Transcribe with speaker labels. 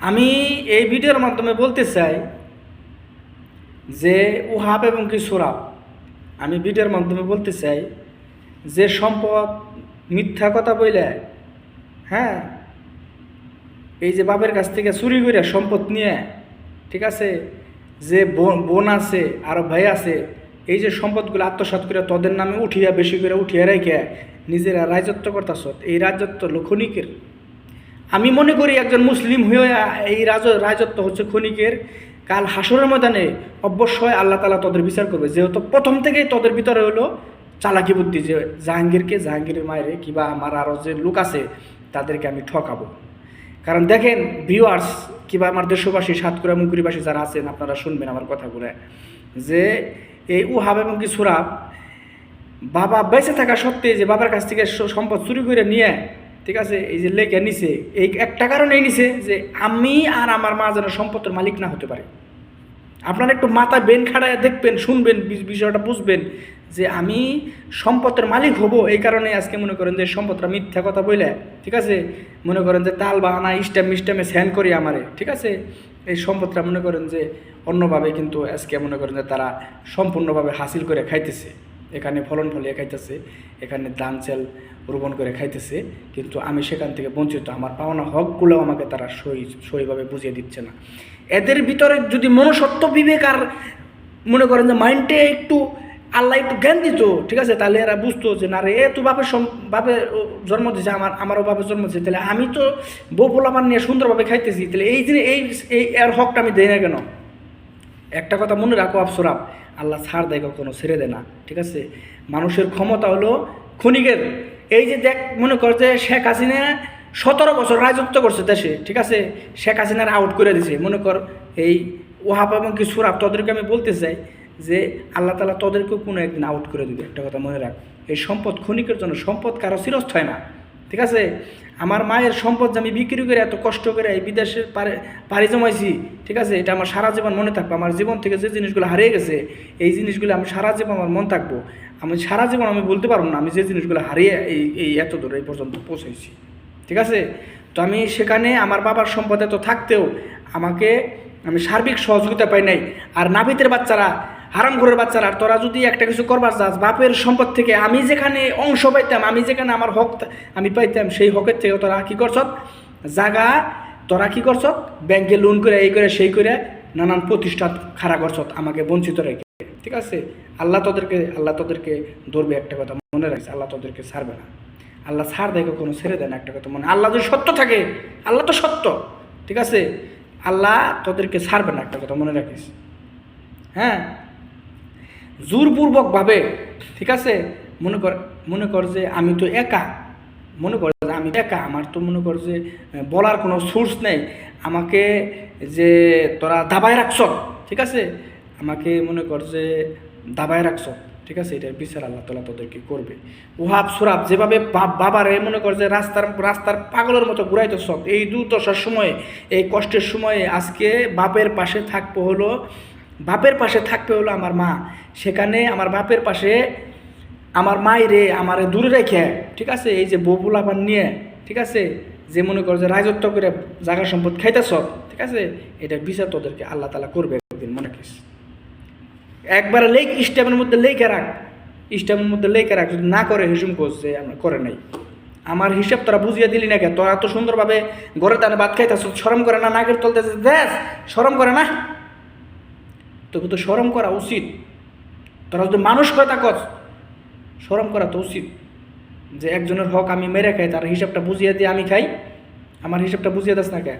Speaker 1: আমি এই ভিডিওর মাধ্যমে বলতে চাই যে ওহাব এবং কি সোরাব, আমি ভিডিওর মাধ্যমে বলতে চাই যে সম্পদ মিথ্যা কথা বইলে, হ্যাঁ, এই যে বাপের কাছ থেকে চুরি করে সম্পদ নিয়ে, ঠিক আছে, যে বোন আছে আরও ভাই আছে, এই যে সম্পদগুলো আত্মসাৎ করে তোদের নামে উঠিয়া বেশি করে উঠিয়া রেখে নিজেরা রাজত্ব করতেছ, এই রাজত্ব হলো ক্ষণিকের। আমি মনে করি একজন মুসলিম হয়ে এই রাজত্ব হচ্ছে ক্ষণিকের। কাল হাসরের ময়দানে অবশ্যই আল্লাহ তাআলা তোদের বিচার করবে, যেহেতু প্রথম থেকেই তোদের ভিতরে হলো চালাকি বুদ্ধি যে জাহাঙ্গীরের মায়েরে কিংবা আমার আরও যে লোক আছে তাদেরকে আমি ঠকাবো। কারণ দেখেন ভিউয়ার্স কিংবা আমার দেশবাসী, সাতক্ষীরা মুঙ্গুরিবাসী যারা আছেন, আপনারা শুনবেন আমার কথাগুলো, যে এই ওহাব এবং কি সোরাব বাবা বেঁচে থাকা সত্ত্বে যে বাবার কাছ থেকে সম্পদ চুরি করে নিয়ে, ঠিক আছে, এই যে লেখে নিছে, এই একটা কারণেই নিছে যে আমি আর আমার মা যেন সম্পদের মালিক না হতে পারে। আপনারা একটু মাথায় বেন খাড়ায় দেখবেন, শুনবেন, বিষয়টা বুঝবেন যে আমি সম্পদের মালিক হব। এই কারণে আজকে মনে করেন যে সম্পদটা মিথ্যা কথা বলে, ঠিক আছে, মনে করেন যে তাল বাহানা মিস্টামে স্যান করি আমারে, ঠিক আছে, এই সম্পদটা মনে করেন যে অন্যভাবে কিন্তু আজকে মনে করেন যে তারা সম্পূর্ণভাবে হাসিল করে খাইতেছে। এখানে ফলন ফলিয়ে খাইতেছে, এখানে ধান চাল রোপণ করে খাইতেছে, কিন্তু আমি সেখান থেকে বঞ্চিত। আমার পাওনা হকগুলো আমাকে তারা সহিভাবে বুঝিয়ে দিচ্ছে না। এদের ভিতরে যদি মনুষ্যত্ব বিবেক আর মনে করেন যে মাইন্ডে একটু আল্লাহ একটু জ্ঞান দিত, ঠিক আছে, তাহলে এরা বুঝতো যে না রে, তো বাপের জন্ম দিয়েছে, আমারও বাপের জন্ম দিয়েছে, তাহলে আমি তো বউ পোলাপান নিয়ে সুন্দরভাবে খাইতেছি, তাহলে এই যে এই এর হকটা আমি দেই না কেন? একটা কথা মনে রাখো আফসোরাব, আল্লাহ ছাড় দেয়, কখনো ছেড়ে দেয় না, ঠিক আছে। মানুষের ক্ষমতা হলো ক্ষণিকের। এই যে দেখ, মনে কর যে শেখ হাসিনা 17 বছর রাজত্ব করছে দেশে, ঠিক আছে, শেখ হাসিনার আউট করে দিছে। মনে কর এই ওহাব এবং কি সোরাব, তোদেরকে আমি বলতে চাই যে আল্লাহ তাআলা তোদেরকেও কোনো একদিন আউট করে দিবে। একটা কথা মনে রাখ, এই সম্পদ ক্ষণিকের জন্য, সম্পদ কারো চিরস্থায়ী না, ঠিক আছে। আমার মায়ের সম্পদ যে আমি বিক্রি করে এত কষ্ট করে এই বিদেশে পাড়ি জমাইছি, ঠিক আছে, এটা আমার সারা জীবন মনে থাকবো। আমার জীবন থেকে যে জিনিসগুলো হারিয়ে গেছে, এই জিনিসগুলো আমি সারা জীবন আমার মন থাকবো। আমি সারা জীবন আমি বলতে পারবো না আমি যে জিনিসগুলো হারিয়ে এই এত দূর এই পর্যন্ত পৌঁছেছি, ঠিক আছে। তো আমি সেখানে আমার বাবার সম্পদ এত থাকতেও আমি সার্বিক সহযোগিতা পাই নাই। আর নাপিতের বাচ্চারা, হারামখোরের বাচ্চারা, তোরা যদি একটা কিছু করবার চাস, বাপের সম্পদ থেকে আমি যেখানে অংশ পাইতাম, আমি যেখানে আমার হক আমি পাইতাম, সেই হকের থেকে তোরা কী করছত, জাগা তোরা কী করছত, ব্যাংকে লোন করে এই করে সেই করে নানান প্রতিষ্ঠান খাড়া করছত আমাকে বঞ্চিত রেখে, ঠিক আছে। আল্লাহ তোদেরকে ধরবে। একটা কথা মনে রাখছে, আল্লাহ তোদেরকে ছাড়বে না। আল্লাহ ছাড় দেয়, কখনো ছেড়ে দেয় না। একটা কথা মনে, আল্লাহ যদি সত্য থাকে, আল্লাহ তো সত্য, ঠিক আছে, আল্লাহ তোদেরকে ছাড়বে না। একটা কথা মনে রাখিস, হ্যাঁ। জোরপূর্বকভাবে, ঠিক আছে, মনে কর যে আমি তো একা, মনে কর যে আমি একা, আমার তো মনে কর যে বলার কোনো সোর্স নেই, আমাকে যে তোরা দাবায় রাখছ, ঠিক আছে, আমাকে মনে কর যে দাবায় রাখছ, ঠিক আছে, এটার বিচার আল্লাহ তাআলা তোদেরকে করবে। ওহাব সোরাব যেভাবে বাবারে মনে কর যে রাস্তার পাগলের মতো ঘুরাইতেছ, এই দুর্দশার সময়ে, এই কষ্টের সময়ে আজকে বাপের পাশে থাকবে হলো আমার মা। সেখানে আমার বাপের পাশে আমার মাইরে আমারে দূরে রেখে, ঠিক আছে, এই যে বউ পোলাপান নিয়ে, ঠিক আছে, যে মনে কর যে রাজত্ব করে জায়গা সম্পদ খাইতেছ, ঠিক আছে, এটা বিচার তোদেরকে আল্লাহ তাআলা করবে একদিন, মনে রাখিস। একবারে স্টেমের মধ্যে লেখে রাখ, যদি না করে হিসুম কোচ যে আমরা করে নাই। আমার হিসাব তোরা বুঝিয়ে দিলি না কে? তোরা তো সুন্দরভাবে ঘরে দানে ভাত খাইতেছ, শরম করে না? নাকের তলতেছে দেশ, শরম করে না? তবু তো শরম করা উচিত। তোরা যদি মানুষ কথা কস, শরম করা তো উচিত যে একজনের হক আমি মেরে খাই, তার হিসাবটা বুঝিয়ে দিয়ে আমি খাই। আমার হিসাবটা বুঝিয়ে দাস না কে?